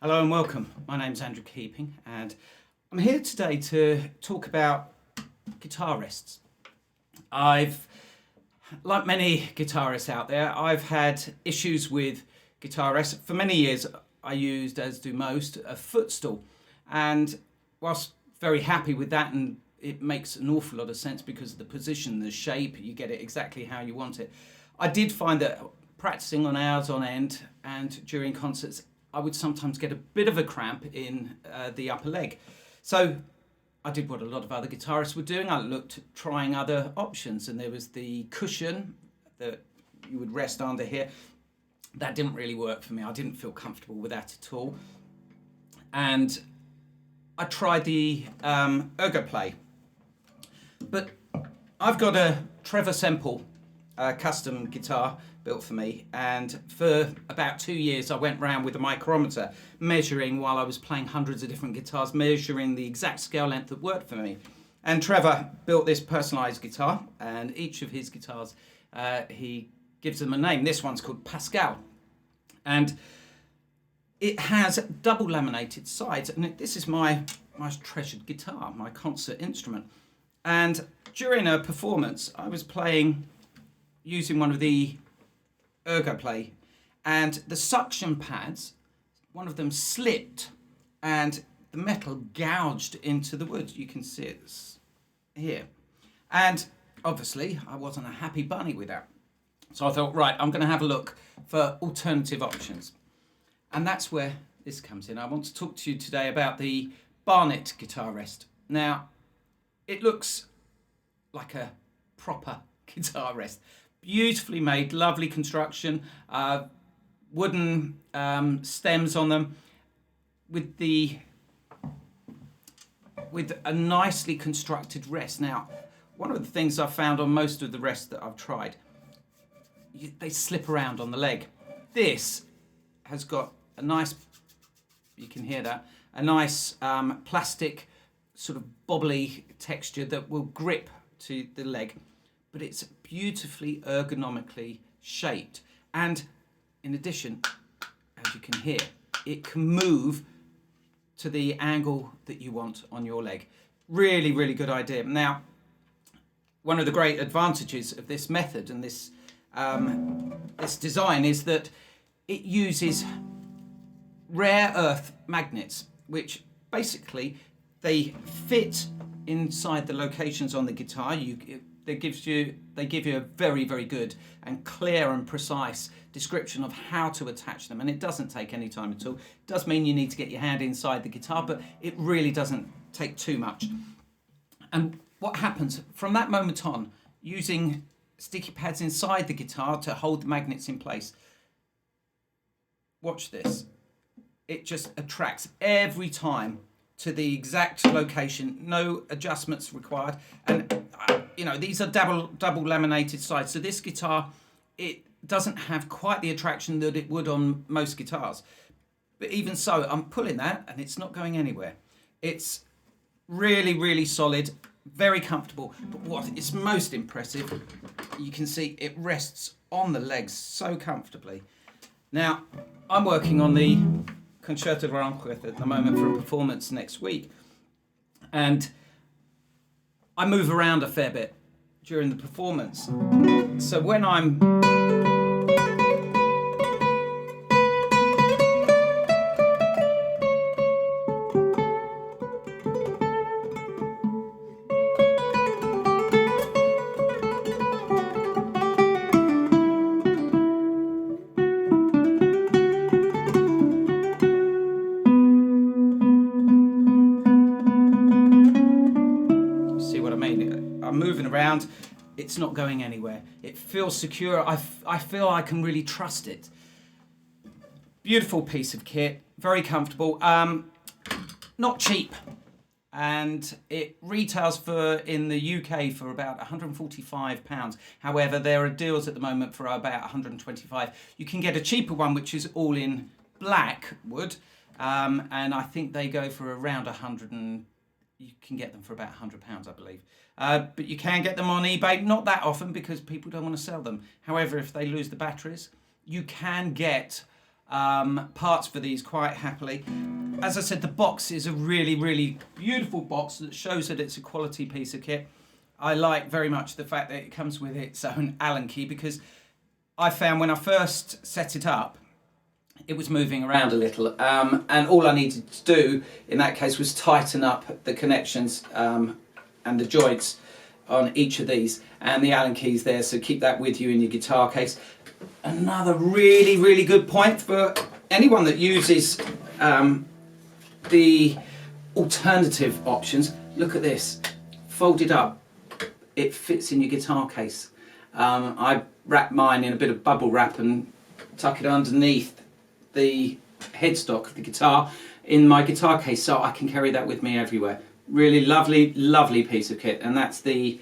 Hello and welcome. My name's Andrew Keeping and I'm here today to talk about guitarists. Like many guitarists out there, I've had issues with guitarists. For many years I used, as do most, a footstool, and whilst very happy with that, and it makes an awful lot of sense because of the position, the shape, you get it exactly how you want it. I did find that practicing on hours on end and during concerts, I would sometimes get a bit of a cramp in the upper leg. So I did what a lot of other guitarists were doing. I looked at trying other options, and there was the cushion that you would rest under here. That didn't really work for me. I didn't feel comfortable with that at all. And I tried the Ergoplay. But I've got a Trevor Semple custom guitar built for me, and for about 2 years I went round with a micrometer measuring, while I was playing hundreds of different guitars, measuring the exact scale length that worked for me. And Trevor built this personalised guitar, and each of his guitars he gives them a name. This one's called Pascal, and it has double laminated sides, and this is my treasured guitar, my concert instrument. And during a performance I was playing using one of the Ergoplay, and the suction pads, one of them slipped and the metal gouged into the wood. You can see it here, and obviously I wasn't a happy bunny with that, so I thought, right, I'm going to have a look for alternative options, and that's where this comes in. I want to talk to you today about the Barnett guitar rest. Now, it looks like a proper guitar rest. Beautifully made, lovely construction, wooden stems on them, with a nicely constructed rest. Now, one of the things I've found on most of the rests that I've tried, they slip around on the leg. This has got a nice, you can hear that, a nice plastic sort of bobbly texture that will grip to the leg, but it's beautifully ergonomically shaped, and in addition, as you can hear, it can move to the angle that you want on your leg. Really, really good idea. Now, one of the great advantages of this method and this design is that it uses rare earth magnets, which basically they fit inside the locations on the guitar. They give you a very, very good and clear and precise description of how to attach them, and it doesn't take any time at all. It does mean you need to get your hand inside the guitar, but it really doesn't take too much. And what happens from that moment on, using sticky pads inside the guitar to hold the magnets in place, watch this, it just attracts every time to the exact location, no adjustments required. And you know, these are double laminated sides, so this guitar, it doesn't have quite the attraction that it would on most guitars, but even so, I'm pulling that and it's not going anywhere. It's really, really solid, very comfortable, but what is most impressive, you can see it rests on the legs so comfortably. Now, I'm working on the Concerto de Rencontre at the moment for a performance next week, and I move around a fair bit during the performance. So when I'm moving around, it's not going anywhere. It feels secure. I feel I can really trust it. Beautiful piece of kit, very comfortable, not cheap, and it retails in the UK for about £145. However, there are deals at the moment for about £125. You can get a cheaper one which is all in black wood, and I think they go for around you can get them for about £100, I believe. But you can get them on eBay, not that often because people don't want to sell them. However, if they lose the batteries, you can get parts for these quite happily. As I said, the box is a really, really beautiful box that shows that it's a quality piece of kit. I like very much the fact that it comes with its own Allen key, because I found when I first set it up, it was moving around a little, and all I needed to do in that case was tighten up the connections and the joints on each of these, and the Allen keys there, so keep that with you in your guitar case. Another really, really good point for anyone that uses the alternative options. Look at this, folded up, it fits in your guitar case. I wrap mine in a bit of bubble wrap and tuck it underneath the headstock of the guitar in my guitar case, so I can carry that with me everywhere. Really lovely, lovely piece of kit, and that's the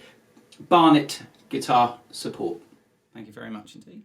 Barnett guitar support. Thank you very much indeed.